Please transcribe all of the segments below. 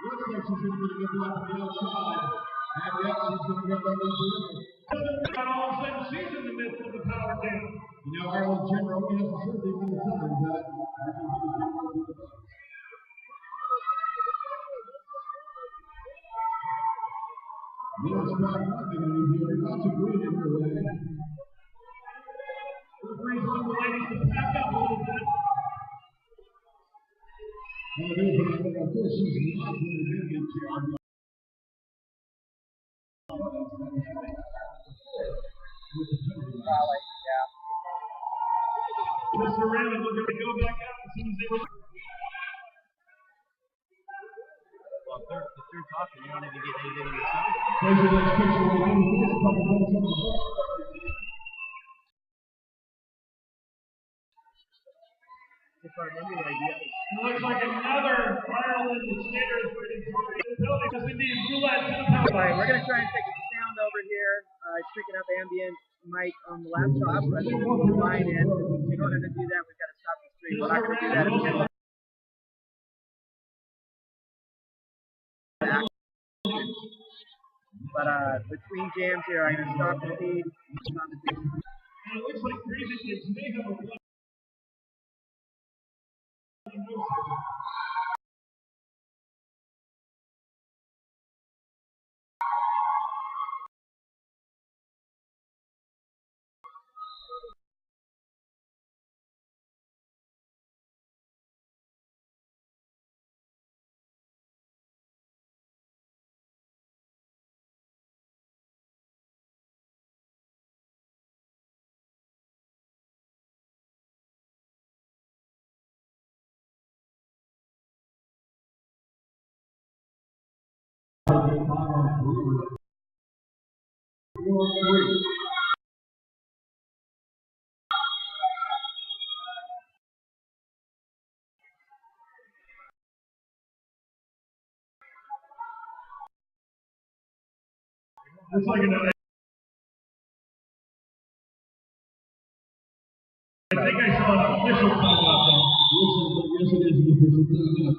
Looks like she's going to get the block on the outside. And yet she's going to get that one delivered. And all of a sudden she's in the midst of the power jam. You know, Ireland General, we have to certainly been the time that Argentina's General did the best. Miller's back up, they're going to be doing lots of green in her way. Referees want the ladies to back up a little bit. Well, it is, but of course she's not going to get into our Mr. Raymond, we're going to go back out as soon as they were. Well, if they're talking, you don't even get anything in your side. There's your next picture. We'll do this couple minutes on the board. If I remember right, yeah. It looks like another Ireland skater is waiting for the ability. This indeed roulette to the power. All right, we're going to try and fix the sound over here. It's picking up ambient mic on the laptop. I think we'll combine it. In order to do that, we've got to stop the stream. We're not going to do that in But between jams here, I'm going to stop the feed. And it looks like Crazy Kids may have a blood. Looks like another. I think I saw an official time out there. Yes, it is an official timeout.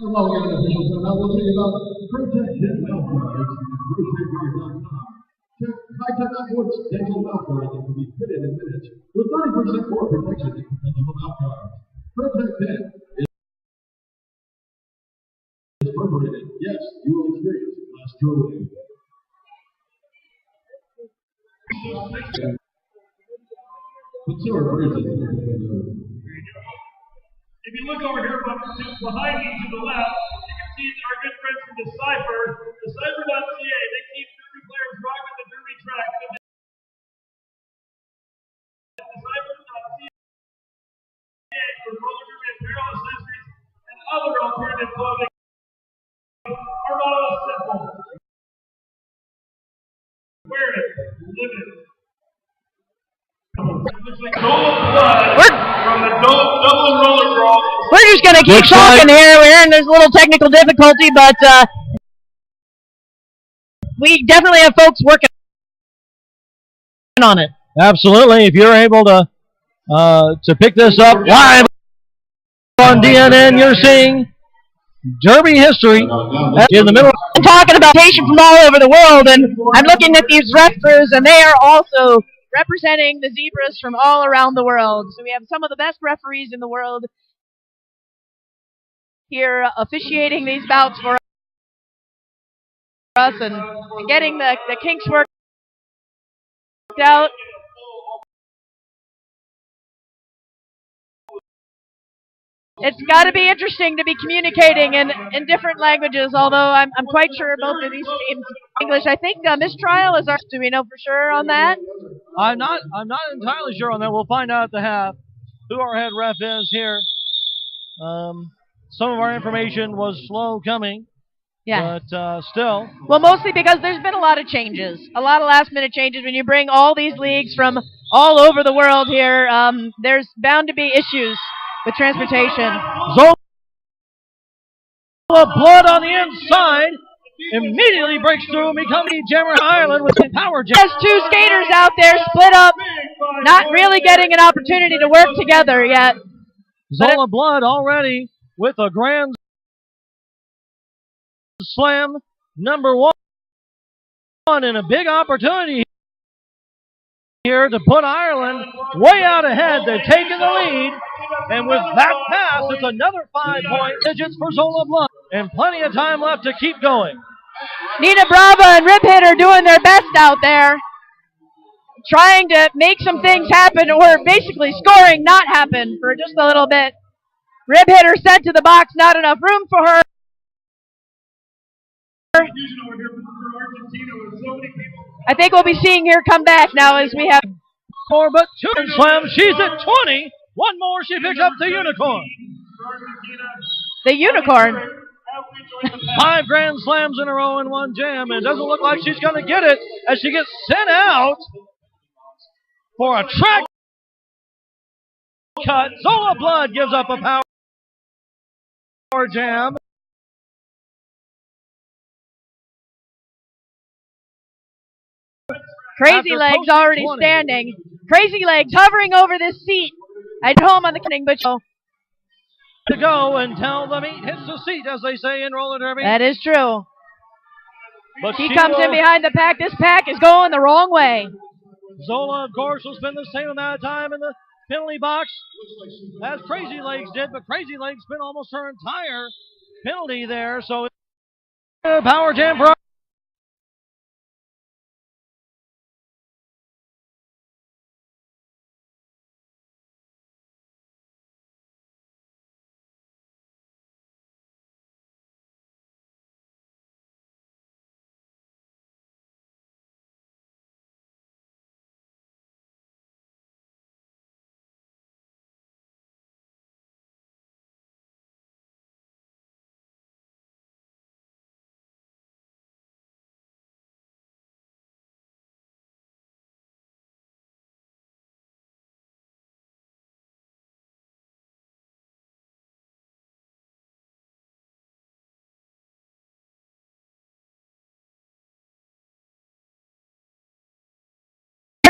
And while we have an official timeout, we'll tell you about Protect Dental Mouth Guards and ProtectGuard.com. High-tech sports dental mouth guard that can be fitted in minutes with 30% more protection than conventional mouth guards. Protect Dent is perforated. Yes, you will experience less drooling. Consumer version. If you look over here behind me to the left, you can see our good friends from Decipher.ca. They keep derby players rocking the derby track. Decipher.ca for roller derby apparel, accessories, and other alternative clothing. Our motto is simple. Wear it, live it. It looks like gold blood from the double roller girl. We're just going to keep talking here. We're in this little technical difficulty, but we definitely have folks working on it. Absolutely. If you're able to pick this up live on DNN, you're seeing Derby history in the middle. I'm talking about patients from all over the world, and I'm looking at these referees, and they are also representing the zebras from all around the world. So we have some of the best referees in the world here officiating these bouts for us and getting the kinks worked out. It's got to be interesting to be communicating in different languages, although I'm quite sure both of these teams English. I think mistrial is our. Do we know for sure on that? I'm not entirely sure on that. We'll find out at the half who our head ref is here. Some of our information was slow coming. Yeah. But still. Well, mostly because there's been a lot of changes, a lot of last-minute changes. When you bring all these leagues from all over the world here, there's bound to be issues with transportation. Zola blood on the inside. Immediately breaks through and becomes Jammer Ireland with the power jam. There's two skaters out there split up, not really getting an opportunity to work together yet. Zola Blood already with a grand slam #1 and a big opportunity here to put Ireland way out ahead. They've taken the lead, and with that pass, it's another 5-point digits for Zola Blood, and plenty of time left to keep going. Nina Brava and Rib Hit are doing their best out there, trying to make some things happen, or basically scoring not happen for just a little bit. Rib Hitter sent to the box, not enough room for her. I think we'll be seeing her come back now as we have 4 but 2 slam. She's at 20. One more, she picks up the unicorn. The unicorn. 5 grand slams in a row in 1 jam, and it doesn't look like she's going to get it as she gets sent out for a track cut. Zola Blood gives up a power jam. Crazy Legs already 20. standing. Crazy Legs hovering over this seat at home on the cutting, but to go until the meat hits the seat, as they say in roller derby. that is true. But He comes in behind the pack. This pack is going the wrong way. Zola, of course, will spend the same amount of time in the penalty box as Crazy Legs did, but Crazy Legs spent almost her entire penalty there, so power jam for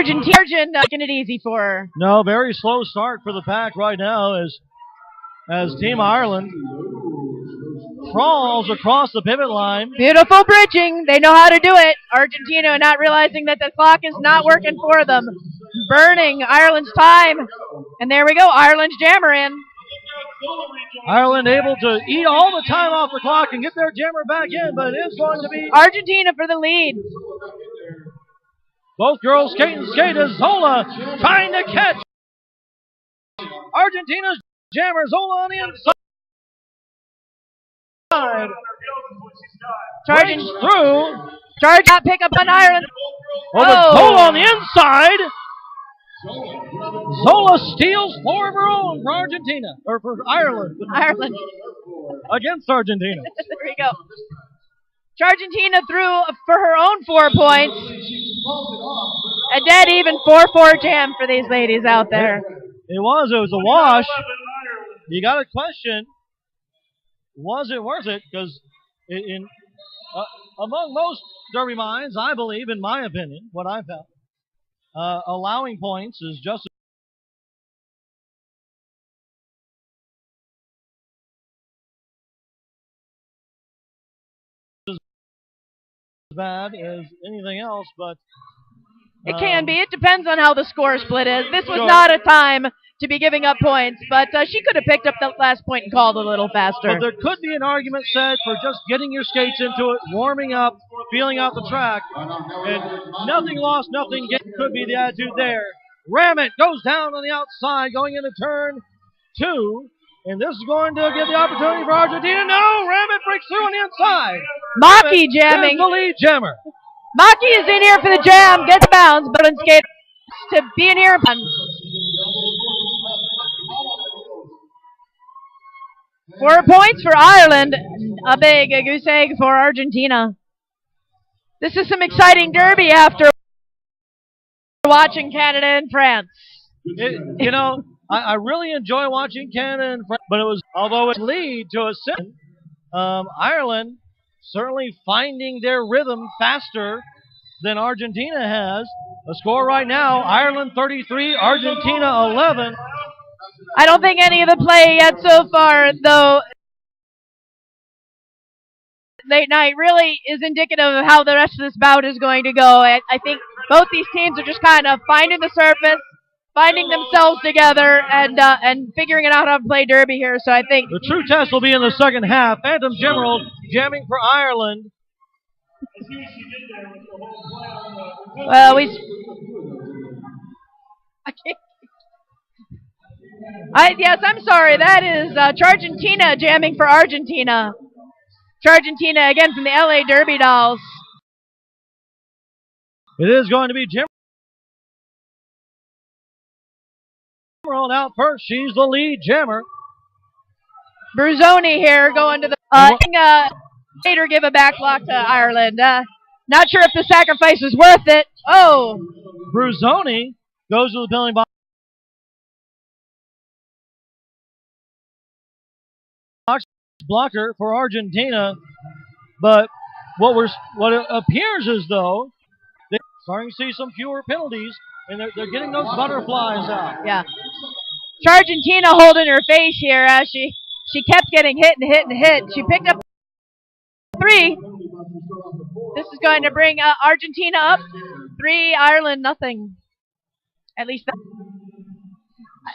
Argentina making it easy for her. No, very slow start for the pack right now as Team Ireland crawls across the pivot line. Beautiful bridging. They know how to do it. Argentina not realizing that the clock is not working for them. Burning Ireland's time. And there we go. Ireland's jammer in. Ireland able to eat all the time off the clock and get their jammer back in, but it is going to be Argentina for the lead. both girls skating skate as Zola trying to catch Argentina's jammer. Zola on the inside. Charging through. Charge not pick up on Ireland. But Zola on the inside. Zola steals 4 of her own for Argentina, or for Ireland. Ireland. Against Argentina. There we go. Argentina threw for her own 4 points. A dead even 4-4 jam for these ladies out there. It was a wash. You got to question, was it worth it? Because among most Derby minds, I believe, in my opinion, what I've found, allowing points is just as bad as anything else, but it can be. It depends on how the score split is. This was not a time to be giving up points, but she could have picked up that last point and called a little faster. But there could be an argument said for just getting your skates into it, warming up, feeling out the track, and nothing lost, nothing gained could be the attitude there. Ramit goes down on the outside, going into turn 2, and this is going to give the opportunity for Argentina. No, Ramit breaks through on the inside. Maki jamming. The lead jammer. Maki is in here for the jam, gets bounds, but skater to be in here. 4 points for Ireland, a big goose egg for Argentina. This is some exciting derby after watching Canada and France. I really enjoy watching Canada and France, but although it lead to a sin, Ireland certainly finding their rhythm faster than Argentina has. The score right now, Ireland 33, Argentina 11. I don't think any of the play yet so far, though, late night really is indicative of how the rest of this bout is going to go. I think both these teams are just kind of finding the surface, finding themselves together, and figuring out how to play derby here. So I think the true test will be in the second half. Phantom Gemerald jamming for Ireland. Well, yes, I'm sorry. That is Argentina jamming for Argentina. Argentina again from the LA Derby Dolls. It is going to be Gemerald out first. She's the lead jammer. Bruzzoni here going to the later give a back block to Ireland. Not sure if the sacrifice was worth it. Oh, Bruzzoni goes to the penalty box. Blocker for Argentina, but what it appears as though they're starting to see some fewer penalties, and they're getting those butterflies out. Yeah, Argentina holding her face here as she kept getting hit and hit and hit. She picked up 3. This is going to bring Argentina up 3, Ireland nothing. At least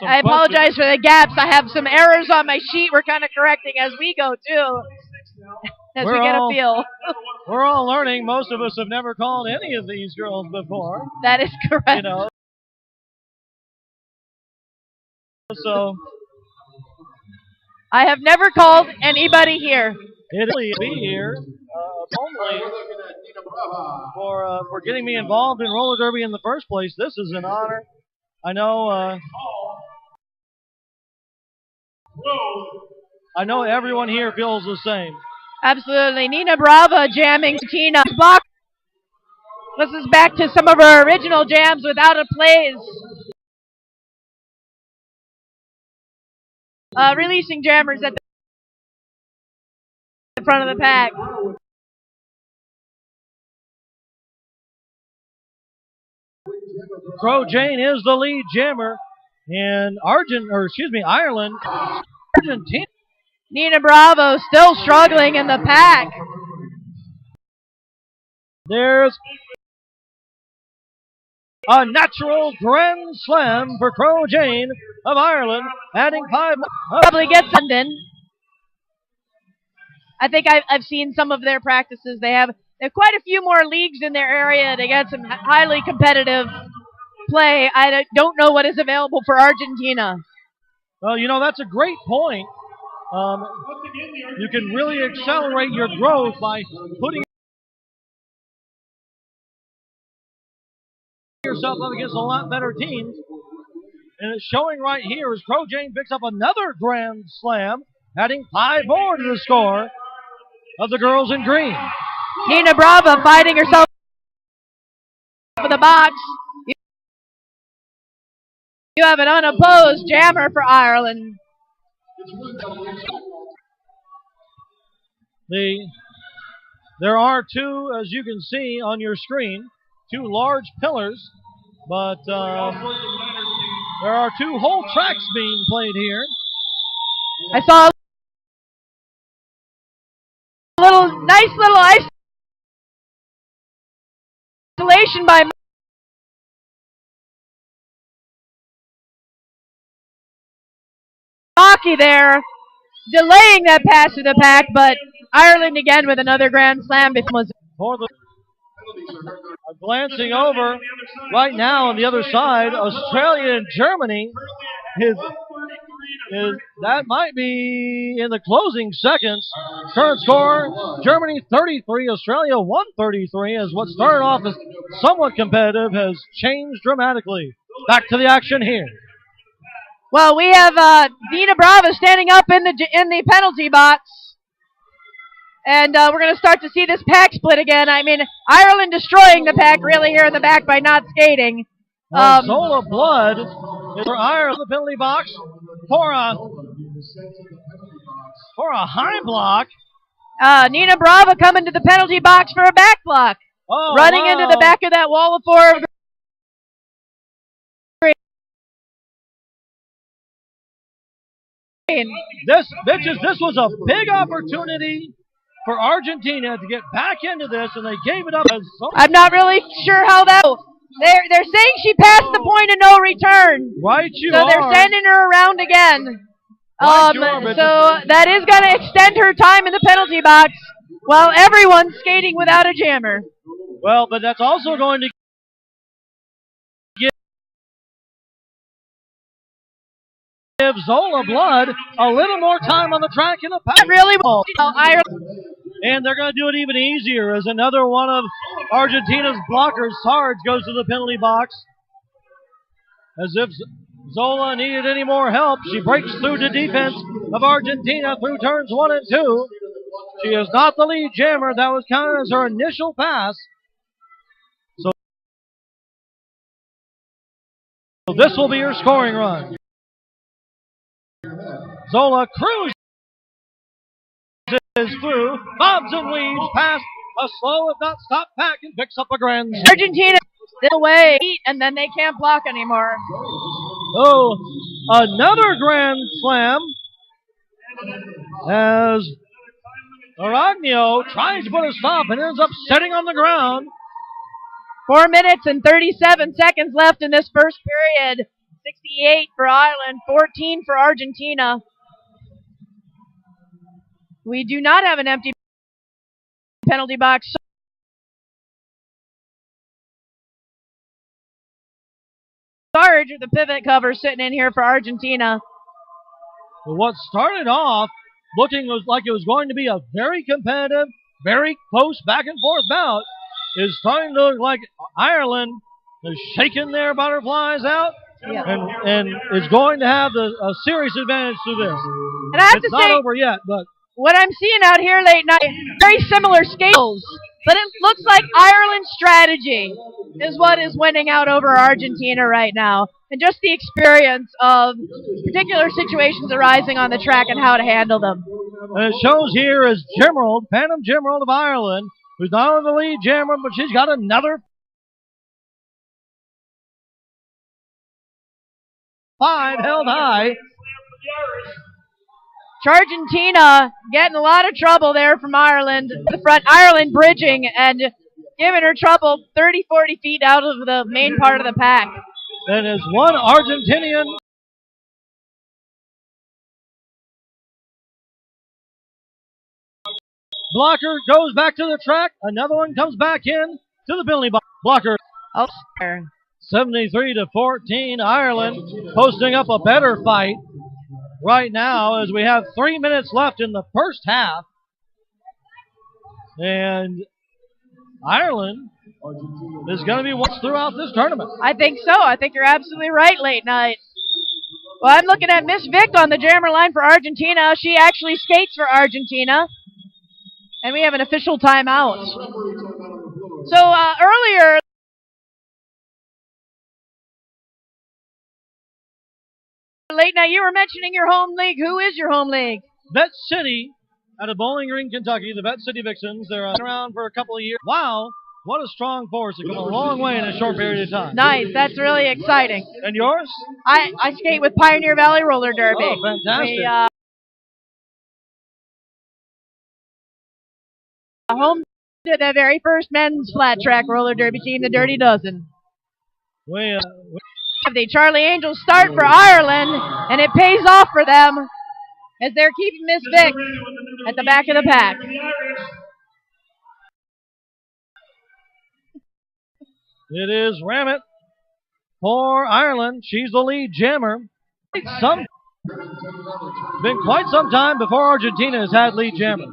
I apologize for the gaps. I have some errors on my sheet. We're kind of correcting as we go, too, as we get a feel. We're all learning. Most of us have never called any of these girls before. That is correct. You know. So I have never called anybody here. It'll be here only for getting me involved in roller derby in the first place. This is an honor. I know everyone here feels the same. Absolutely. Nina Brava jamming Tina. Block. This is back to some of her original jams without a plays. Releasing jammers at the front of the pack. Crow Jane is the lead jammer, and Ireland. Argentina. Nina Bravo still struggling in the pack. There's a natural grand slam for Crow Jane of Ireland, adding 5. Probably gets London. I think I've seen some of their practices. They have quite a few more leagues in their area. They got some highly competitive play. I don't know what is available for Argentina. Well, that's a great point. You can really accelerate your growth by putting yourself up against a lot better teams. And it's showing right here as Crow Jane picks up another grand slam, adding 5 more to the score of the girls in green. Nina Brava fighting herself for the box. You have an unopposed jammer for Ireland. There are 2, as you can see on your screen, 2 large pillars, but there are 2 whole tracks being played here. I saw a nice little isolation by Maki there, delaying that pass to the pack, but Ireland again with another grand slam. Glancing over right now on the other side, Australia and Germany that might be in the closing seconds. Current score, Germany 33, Australia 133, as what started off as somewhat competitive has changed dramatically. Back to the action here. Well, we have Nina Brava standing up in the penalty box. And we're going to start to see this pack split again. I mean, Ireland destroying the pack really here in the back by not skating. Zola Blood is for Ireland the penalty box for a high block. Nina Brava coming to the penalty box for a back block. Running into the back of that wall of 4. This was a big opportunity for Argentina to get back into this, and they gave it up. I'm not really sure how that. They're saying she passed the point of no return. Right, so they're sending her around again. So that is going to extend her time in the penalty box while everyone's skating without a jammer. Well, but that's also going to give Zola Blood a little more time on the track in the pack. Really well. And they're going to do it even easier as another one of Argentina's blockers, Sarge, goes to the penalty box. As if Zola needed any more help, she breaks through the defense of Argentina through turns 1 and 2. She is not the lead jammer. That was counted as her initial pass. So this will be her scoring run. Zola cruises through, bobs and weaves past a slow if not stop pack and picks up a grand slam. Argentina away, and then they can't block anymore. Oh, another grand slam as Aragno tries to put a stop and ends up sitting on the ground. 4 minutes and 37 seconds left in this first period. 68 for Ireland, 14 for Argentina. We do not have an empty penalty box. Sarge with the pivot cover sitting in here for Argentina. Well, what started off looking like it was going to be a very competitive, very close back and forth bout is starting to look like Ireland is shaking their butterflies out and is going to have a serious advantage to this. And I have it's to not say, over yet, but what I'm seeing out here late night, very similar scales, but it looks like Ireland's strategy is what is winning out over Argentina right now. And just the experience of particular situations arising on the track and how to handle them. And it shows here as Gemerald, Phantom Gemerald of Ireland, who's not only the lead jammer, but she's got another 5 held high. Argentina getting a lot of trouble there from Ireland. The front, Ireland bridging and giving her trouble 30, 40 feet out of the main part of the pack. And as one Argentinian blocker goes back to the track, another one comes back in to the penalty box. Blocker. 73-14, Ireland posting up a better fight right now as we have 3 minutes left in the first half. And Ireland is going to be watched throughout this tournament. I think so. I think you're absolutely right, late night. Well, I'm looking at Miss Vic on the jammer line for Argentina. She actually skates for Argentina. And we have an official timeout. So earlier, late night, you were mentioning your home league. Who is your home league? Vet City out of Bowling Green, Kentucky. The Vet City Vixens. They're around for a couple of years. Wow, what a strong force. They've come a long way in a short period of time. Nice. That's really exciting. And yours? I skate with Pioneer Valley Roller Derby. Oh, fantastic. We, home to the very first men's flat track roller derby team, the Dirty Dozen. We the Charlie Angels start for Ireland, and it pays off for them as they're keeping Miss Vic at the back of the pack. It is Ramett for Ireland. She's the lead jammer. Been quite some time before Argentina has had lead jammer.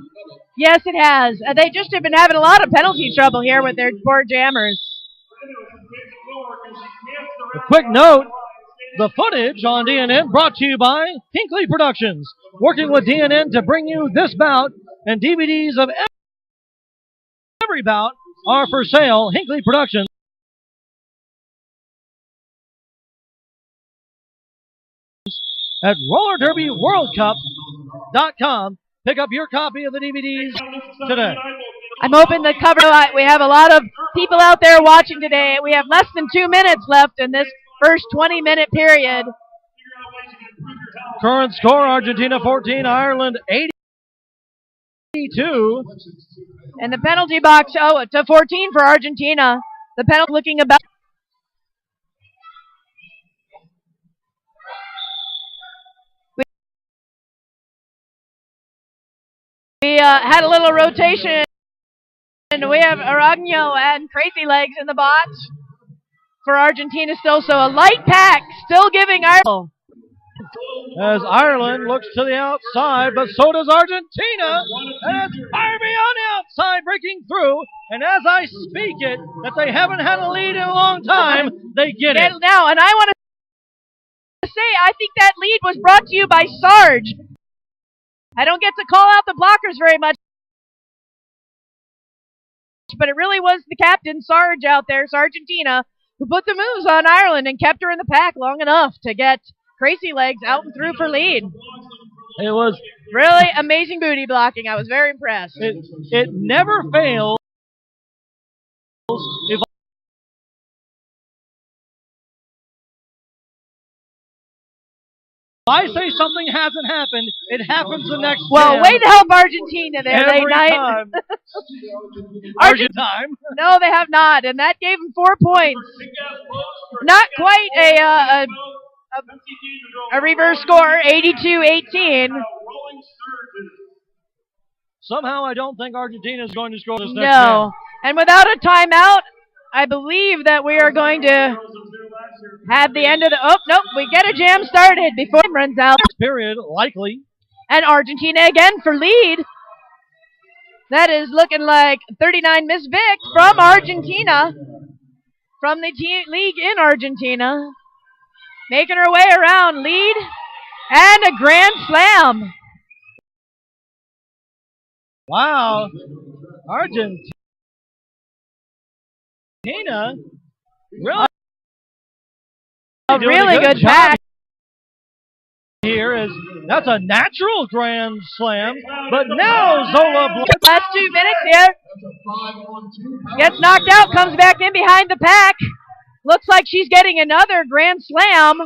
Yes, it has. They just have been having a lot of penalty trouble here with their poor jammers. A quick note, the footage on DNN brought to you by Hinkley Productions, working with DNN to bring you this bout, and DVDs of every bout are for sale. Hinkley Productions at RollerDerbyWorldCup.com. Pick up your copy of the DVDs today. I'm hoping the cover. We have a lot of people out there watching today. We have less than 2 minutes left in this first 20-minute period. Current score, Argentina 14, Ireland 82. And the penalty box, to 14 for Argentina. The penalty looking about. We had a little rotation, and we have Aragno and Crazy Legs in the box for Argentina still. So a light pack still giving Ireland. As Ireland looks to the outside, but so does Argentina. And it's Harvey on the outside breaking through. And as I speak it, that they haven't had a lead in a long time, they get it. Now, and I want to say, I think that lead was brought to you by Sarge. I don't get to call out the blockers very much, but it really was the captain, Sarge, out there, Sargentina, who put the moves on Ireland and kept her in the pack long enough to get Crazy Legs out and through for lead. It was really amazing booty blocking. I was very impressed. It never fails. If I say something hasn't happened, it happens the next Well, jam. way to help Argentina there, Every late night. time. Argentina. No, they have not, and that gave them 4 points. Not quite a reverse score, 82-18. Somehow I don't think Argentina is going to score this next No, game. and without a timeout, I believe that we are going to have the end of the... Oh, nope, we get a jam started before it runs out. Period, likely. And Argentina again for lead. That is looking like 39 Miss Vic from Argentina. From the league in Argentina. Making her way around, lead, and a grand slam. Wow. Argentina really a really good pack. Here is that's a natural grand slam, but now Zola last 2 minutes here. Gets knocked out, comes back in behind the pack. Looks like she's getting another grand slam.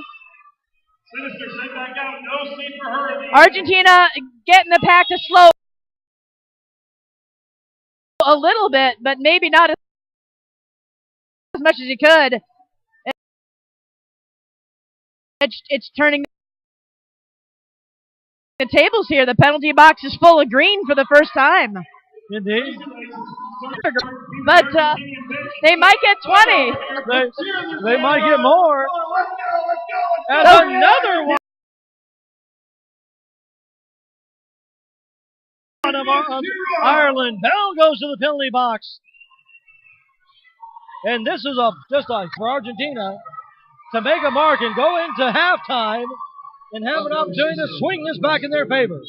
Argentina getting the pack to slow a little bit, but maybe not as much as you could. It's turning the tables here. The penalty box is full of green for the first time. Indeed. But they might get 20. They might get more. And another one of Ireland. Bell goes to the penalty box. And this is for Argentina to make a mark and go into halftime and have an opportunity to swing this back in their favor.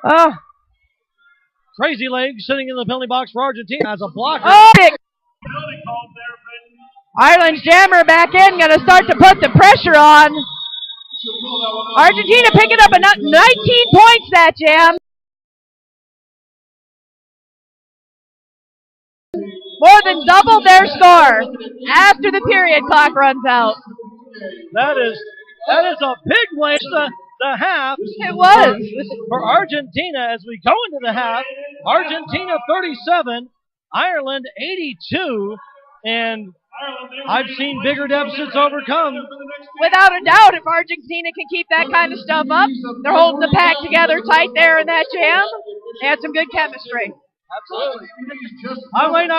Oh. Crazy Legs sitting in the penalty box for Argentina as a blocker. Oh, Ireland's jammer back in, going to start to put the pressure on. Argentina picking up 19 points that jam. More than double their score after the period clock runs out. That is a big win. The half. It was. For Argentina as we go into the half. Argentina 37, Ireland 82, and I've seen bigger deficits overcome. Without a doubt, if Argentina can keep that kind of stuff up, they're holding the pack together tight there in that jam. They had some good chemistry. Absolutely. I'm Lane